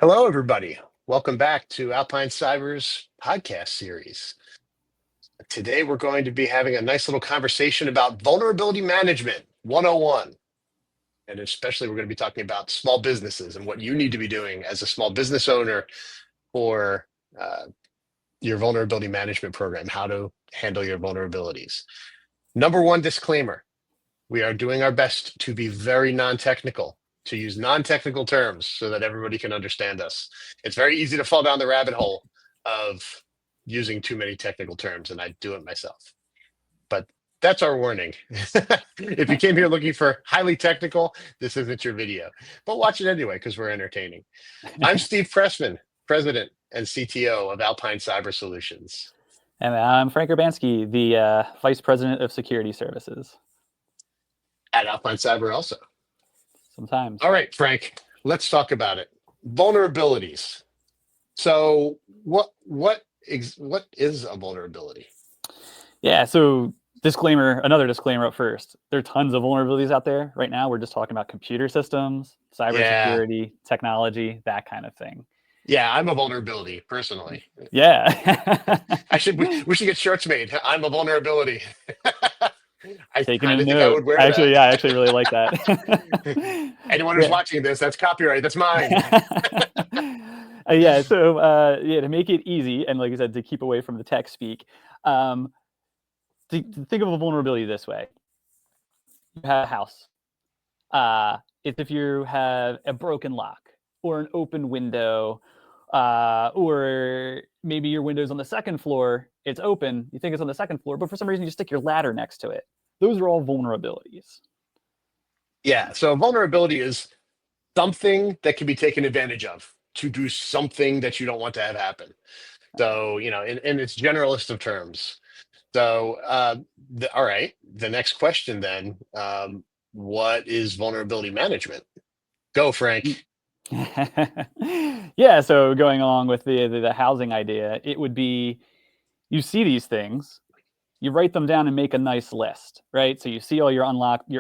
Hello, everybody. Welcome back to Alpine Cyber's podcast series. Today, we're going to be having a nice little conversation about vulnerability management 101. And especially, we're going to be talking about small businesses and what you need to be doing as a small business owner for your vulnerability management program, how to handle your vulnerabilities. Number one disclaimer, we are doing our best to be very non-technical, to use non-technical terms so that everybody can understand us. It's very easy to fall down the rabbit hole of using too many technical terms, and I do it myself. But that's our warning. If you came here looking for highly technical, this isn't your video. But watch it anyway because we're entertaining. I'm Steve Pressman, President and CTO of Alpine Cyber Solutions. And I'm Frank Urbanski, the Vice President of Security Services. At Alpine Cyber also. Sometimes. All right, Frank, let's talk about it. Vulnerabilities. So what is a vulnerability? Yeah, so another disclaimer up first. There are tons of vulnerabilities out there. Right now, we're just talking about computer systems, cybersecurity, technology, that kind of thing. Yeah, I'm a vulnerability, personally. Yeah. we should get shirts made. I'm a vulnerability. I Taking kind a of think I note. would wear Actually, that. yeah, I actually really like that. Anyone who's watching this, that's copyright. That's mine. To make it easy, and like I said, to keep away from the tech speak, to think of a vulnerability this way. You have a house. If you have a broken lock or an open window, or maybe your window's on the second floor, it's open, you think it's on the second floor, but for some reason you stick your ladder next to it. Those are all vulnerabilities. Yeah, so vulnerability is something that can be taken advantage of to do something that you don't want to have happen. So, in its generalist of terms. So, all right, the next question then, what is vulnerability management? Go, Frank. Yeah, so going along with the housing idea, it would be, you see these things, you write them down and make a nice list, right? So you see all your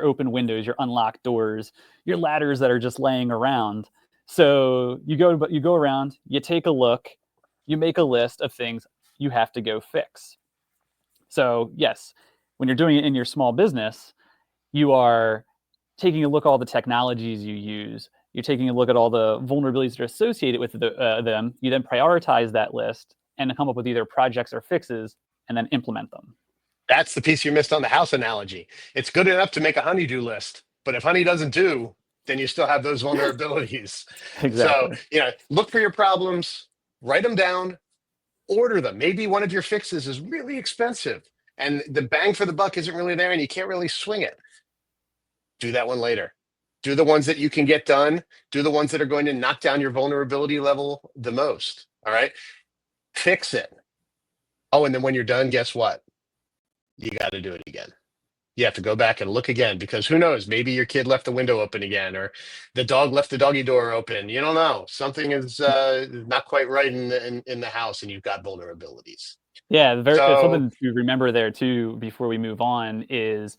open windows, your unlocked doors, your ladders that are just laying around. So you go around, you take a look, you make a list of things you have to go fix. So yes, when you're doing it in your small business, you are taking a look at all the technologies you use. You're taking a look at all the vulnerabilities that are associated with them. You then prioritize that list and come up with either projects or fixes and then implement them. That's the piece you missed on the house analogy. It's good enough to make a honey-do list, but if honey doesn't do, then you still have those vulnerabilities. Exactly. So, look for your problems, write them down, order them. Maybe one of your fixes is really expensive and the bang for the buck isn't really there and you can't really swing it. Do that one later. Do the ones that you can get done. Do the ones that are going to knock down your vulnerability level the most. All right. Fix it. Oh, and then when you're done, guess what? You got to do it again. You have to go back and look again because who knows? Maybe your kid left the window open again, or the dog left the doggy door open. You don't know. Something is not quite right in the house, and you've got vulnerabilities. Yeah, something to remember there too before we move on is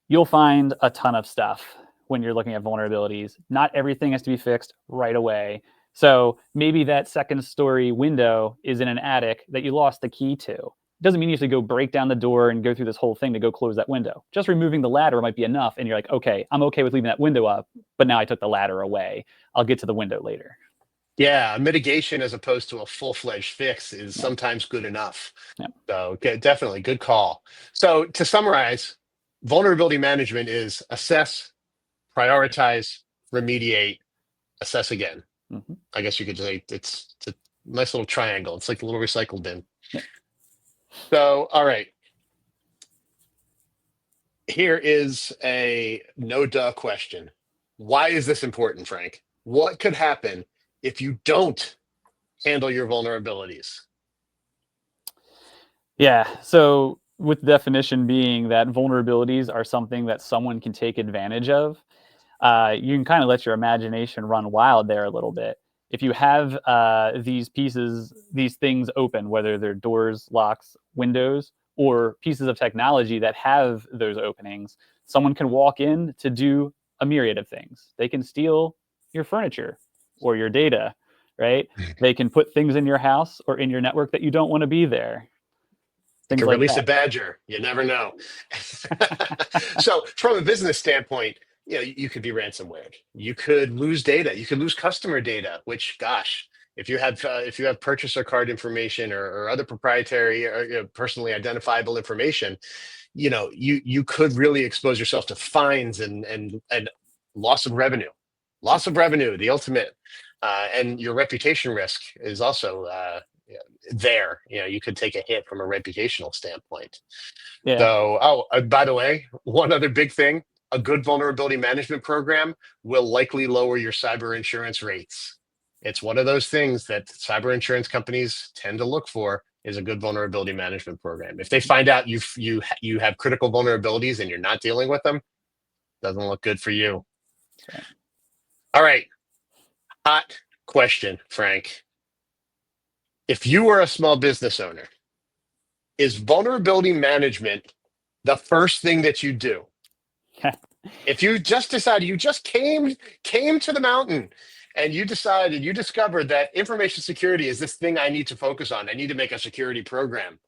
you'll find a ton of stuff when you're looking at vulnerabilities. Not everything has to be fixed right away. So maybe that second story window is in an attic that you lost the key to. It doesn't mean you have to go break down the door and go through this whole thing to go close that window. Just removing the ladder might be enough. And you're like, okay, I'm okay with leaving that window up, but now I took the ladder away. I'll get to the window later. Yeah, mitigation as opposed to a full-fledged fix is sometimes good enough. Yeah. So definitely good call. So to summarize, vulnerability management is assess, prioritize, remediate, assess again. Mm-hmm. I guess you could say it's a nice little triangle. It's like a little recycle bin. Yeah. So, all right. Here is a no-duh question. Why is this important, Frank? What could happen if you don't handle your vulnerabilities? Yeah. So with the definition being that vulnerabilities are something that someone can take advantage of, you can kind of let your imagination run wild there a little bit. If you have these things open, whether they're doors, locks, windows, or pieces of technology that have those openings, someone can walk in to do a myriad of things. They can steal your furniture. or your data, right? They can put things in your house or in your network that you don't want to be there, It things can like release a that. badger. You never know. So, from a business standpoint, you could be ransomware. You could lose data. You could lose customer data. Which, gosh, if you have purchaser card information or other proprietary or personally identifiable information, you could really expose yourself to fines and loss of revenue. Loss of revenue, the ultimate, and your reputation risk is also there. You could take a hit from a reputational standpoint. Yeah. So, by the way, one other big thing, a good vulnerability management program will likely lower your cyber insurance rates. It's one of those things that cyber insurance companies tend to look for is a good vulnerability management program. If they find out you have critical vulnerabilities and you're not dealing with them, doesn't look good for you. That's right. All right, hot question, Frank. If you were a small business owner, is vulnerability management the first thing that you do? If you just decided you just came to the mountain and you discovered that information security is this thing I need to focus on. I need to make a security program.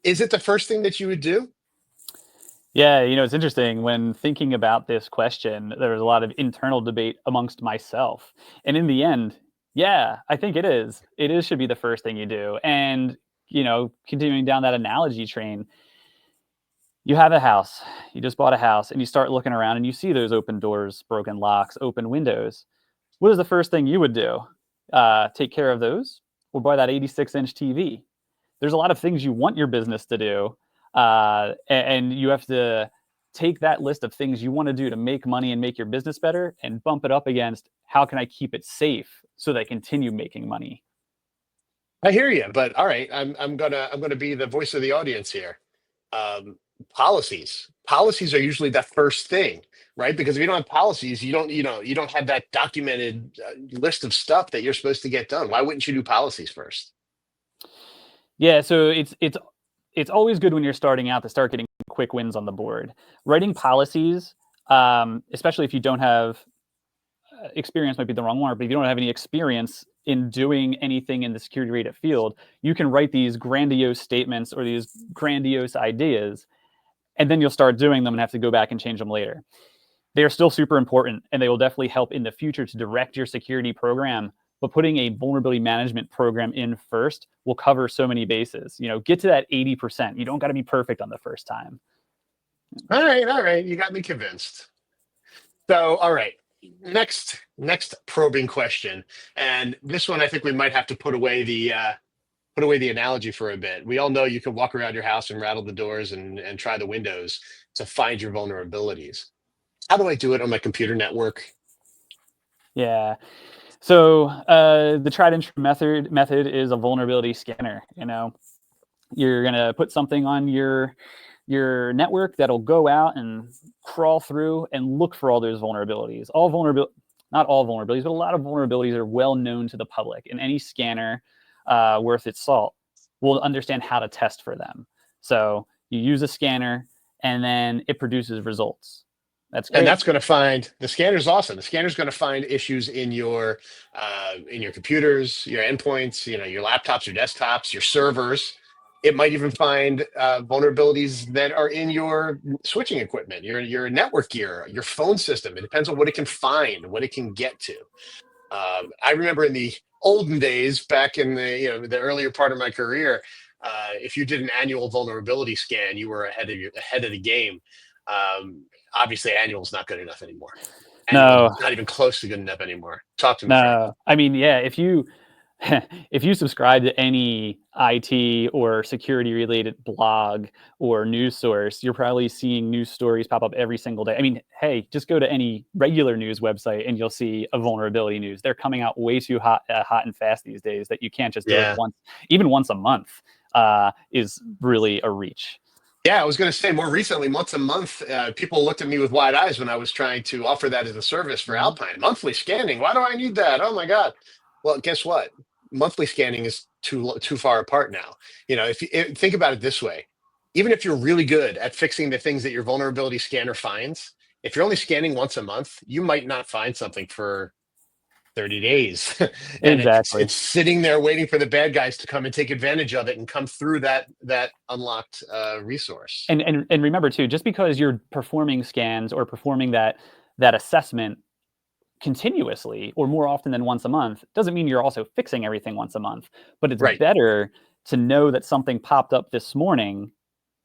Is it the first thing that you would do? Yeah, it's interesting when thinking about this question, there was a lot of internal debate amongst myself. And in the end, yeah, I think it is. It is should be the first thing you do. And, continuing down that analogy train, you have a house, you just bought a house, and you start looking around and you see those open doors, broken locks, open windows. What is the first thing you would do? Take care of those or buy that 86-inch TV? There's a lot of things you want your business to do, and you have to take that list of things you want to do to make money and make your business better and bump it up against how can I keep it safe so that I continue making money. I hear you, but all right, I'm gonna be the voice of the audience here. Um, policies are usually the first thing, right? Because if you don't have policies, you don't have that documented list of stuff that you're supposed to get done. Why wouldn't you do policies first? Yeah, so it's always good when you're starting out to start getting quick wins on the board. Writing policies, especially if you don't have experience, might be the wrong word, but if you don't have any experience in doing anything in the security rated field, you can write these grandiose statements or these grandiose ideas, and then you'll start doing them and have to go back and change them later. They are still super important, and they will definitely help in the future to direct your security program. But putting a vulnerability management program in first will cover so many bases. Get to that 80%. You don't got to be perfect on the first time. All right, you got me convinced. So, all right, next probing question, and this one I think we might have to put away the analogy for a bit. We all know you can walk around your house and rattle the doors and try the windows to find your vulnerabilities. How do I do it on my computer network? Yeah. So the tried and true method is a vulnerability scanner. You're gonna put something on your network that'll go out and crawl through and look for all those vulnerabilities. Not all vulnerabilities, but a lot of vulnerabilities are well known to the public, and any scanner worth its salt will understand how to test for them. So you use a scanner, and then it produces results. That's And great. that's going to find the scanner's awesome. The scanner's going to find issues in your computers, your endpoints, your laptops, your desktops, your servers. It might even find vulnerabilities that are in your switching equipment, your network gear, your phone system. It depends on what it can find, what it can get to. I remember in the olden days, back in the earlier part of my career, if you did an annual vulnerability scan, you were ahead of the game. Obviously, annual is not good enough anymore. Annual No, is not even close to good enough anymore. Talk to me, Frank. no. I mean, yeah, if you if you subscribe to any IT or security related blog or news source, you're probably seeing news stories pop up every single day. I mean, hey, just go to any regular news website and you'll see a vulnerability news. They're coming out way too hot and fast these days that you can't just do it Yeah. once, even once a month. Is really a reach. Yeah, I was going to say more recently, once a month, people looked at me with wide eyes when I was trying to offer that as a service for Mhm. Alpine. Monthly scanning. Why do I need that? Oh my God. Well, guess what? Monthly scanning is too far apart now. Think about it this way, even if you're really good at fixing the things that your vulnerability scanner finds, if you're only scanning once a month, you might not find something for 30 days. And Exactly. it's sitting there waiting for the bad guys to come and take advantage of it and come through that unlocked resource. And remember too, just because you're performing scans or performing that assessment continuously or more often than once a month doesn't mean you're also fixing everything once a month. But it's Right. better to know that something popped up this morning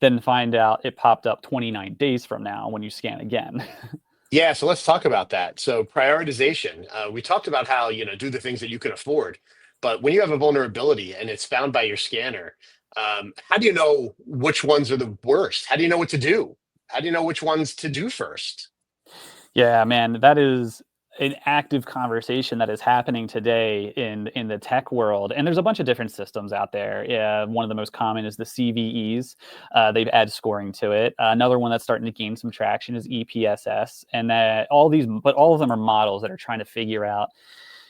than find out it popped up 29 days from now when you scan again. Yeah, so let's talk about that. So prioritization. We talked about how, do the things that you can afford, but when you have a vulnerability and it's found by your scanner, how do you know which ones are the worst? How do you know what to do? How do you know which ones to do first? Yeah, man, that is an active conversation that is happening today in the tech world, and there's a bunch of different systems out there. Yeah, one of the most common is the CVEs. They've added scoring to it. Another one that's starting to gain some traction is EPSS, and that all of them are models that are trying to figure out,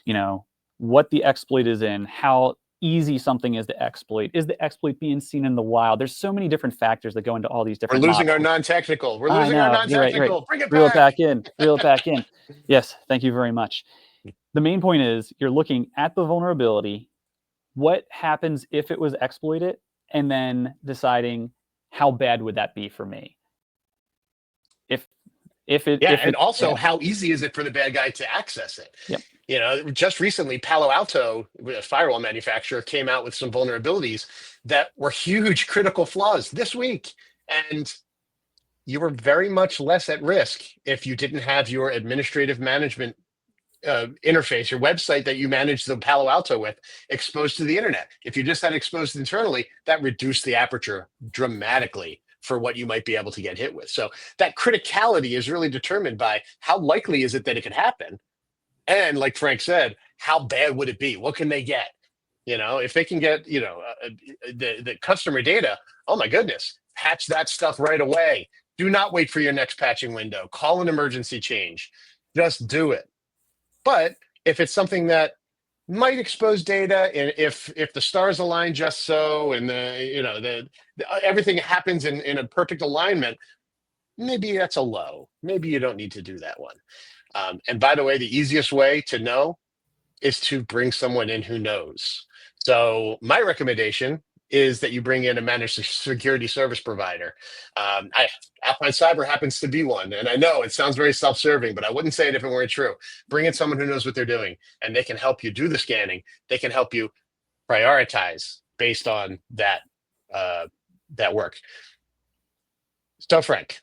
you know, what the exploit is in, how easy something is to exploit. Is the exploit being seen in the wild? There's so many different factors that go into all these We're different losing our models. non-technical. We're I losing our know. You're right. You're right. non-technical. Bring it Reel it back. back in. Reel it back in. Yes. Thank you very much. The main point is you're looking at the vulnerability, what happens if it was exploited, and then deciding how bad would that be for me. If Yeah, if and it also yeah, how easy is it for the bad guy to access it? yep. Just recently, Palo Alto, a firewall manufacturer, came out with some vulnerabilities that were huge critical flaws this week. And you were very much less at risk if you didn't have your administrative management interface, your website that you manage the Palo Alto with, exposed to the internet. If you just had exposed internally, that reduced the aperture dramatically for what you might be able to get hit with. So that criticality is really determined by how likely is it that it could happen. And like Frank said, how bad would it be? What can they get? If they can get, the customer data, oh my goodness, patch that stuff right away. Do not wait for your next patching window. Call an emergency change. Just do it. But if it's something that might expose data, and if the stars align just so, and everything happens in a perfect alignment, maybe that's a low. Maybe you don't need to do that one. And by the way, the easiest way to know is to bring someone in who knows. So my recommendation is that you bring in a managed security service provider. Alpine Cyber happens to be one, and I know it sounds very self-serving, but I wouldn't say it if it weren't true. Bring in someone who knows what they're doing, and they can help you do the scanning. They can help you prioritize based on that work. So, Frank,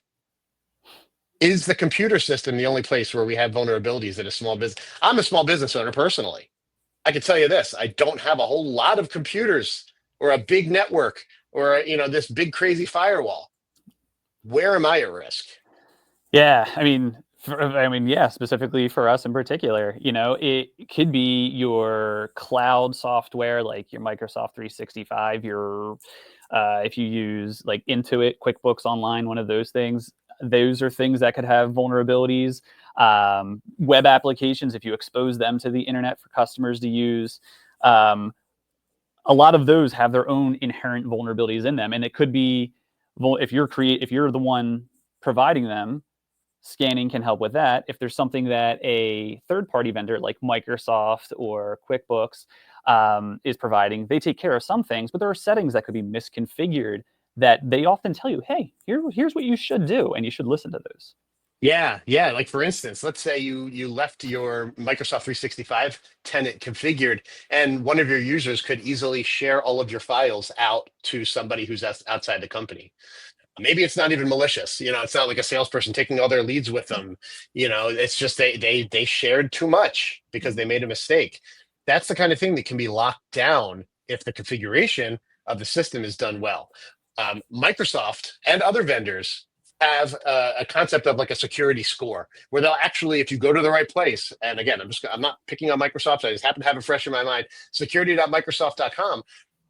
is the computer system the only place where we have vulnerabilities in a small business? I'm a small business owner personally. I can tell you this, I don't have a whole lot of computers or a big network or this big crazy firewall. Where am I at risk? Yeah, yeah, specifically for us in particular, it could be your cloud software like your Microsoft 365, your if you use like Intuit, QuickBooks Online, one of those things. Those are things that could have vulnerabilities. Web applications, if you expose them to the internet for customers to use, um, a lot of those have their own inherent vulnerabilities in them, and it could be if you're the one providing them, scanning can help with that. If there's something that a third party vendor like Microsoft or QuickBooks is providing, they take care of some things, but there are settings that could be misconfigured that they often tell you, hey, here's what you should do, and you should listen to those. Yeah, yeah. Like for instance, let's say you left your Microsoft 365 tenant configured, and one of your users could easily share all of your files out to somebody who's outside the company. Maybe it's not even malicious. It's not like a salesperson taking all their leads with them. It's just they shared too much because they made a mistake. That's the kind of thing that can be locked down if the configuration of the system is done well. Microsoft and other vendors have a concept of like a security score where they'll actually, if you go to the right place, and again, I'm not picking on Microsoft, I just happen to have it fresh in my mind, security.microsoft.com,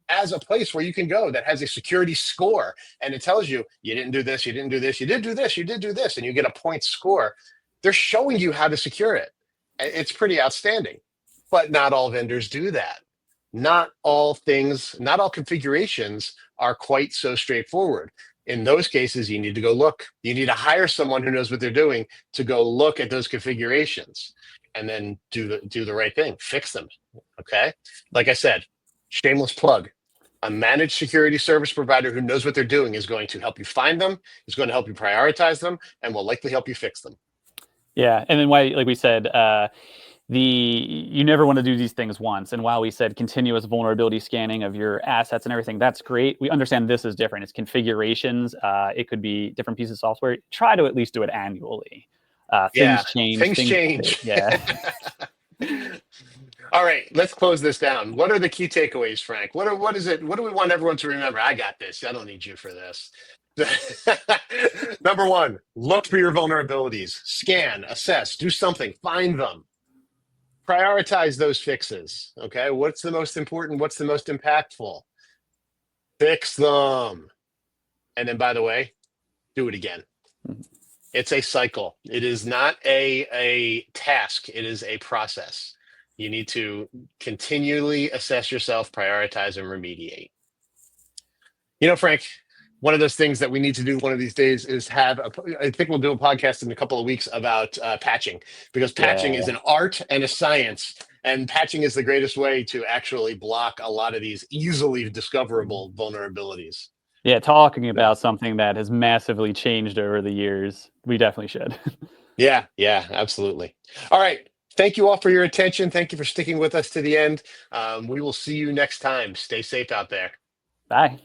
as a place where you can go that has a security score, and it tells you you didn't do this, you didn't do this, you did do this, you did do this, and you get a point score. They're showing you how to secure it. It's pretty outstanding. But not all vendors do that. Not all things, not all configurations are quite so straightforward. In those cases, you need to go look. You need to hire someone who knows what they're doing to go look at those configurations. and then do the right thing, fix them. Okay. Like I said, shameless plug. A managed security service provider who knows what they're doing is going to help you find them, is going to help you prioritize them, and will likely help you fix them. Yeah, and then why, like we said, you never want to do these things once. And while we said continuous vulnerability scanning of your assets and everything, that's great. We understand this is different. It's configurations. It could be different pieces of software. Try to at least do it annually. Yeah, Things change. things Things, change. yeah, All right, let's close this down. What are the key takeaways, Frank? What is it? What do we want everyone to remember? I got this. I don't need you for this. Number one, look for your vulnerabilities. Scan, assess, do something, find them. Prioritize those fixes. Okay, what's the most important? What's the most impactful? Fix them. And then, by the way, do it again. It's a cycle. It is not a task. It is a process. You need to continually assess yourself, prioritize, and remediate. You know, Frank, one of those things that we need to do one of these days is have I think we'll do a podcast in a couple of weeks about patching, because patching is yeah, an art and a science. And patching is the greatest way to actually block a lot of these easily discoverable vulnerabilities. yeah. Talking So, about something that has massively changed over the years, we definitely should. yeah, yeah, absolutely. All right. Thank you all for your attention. Thank you for sticking with us to the end. We will see you next time. Stay safe out there. Bye.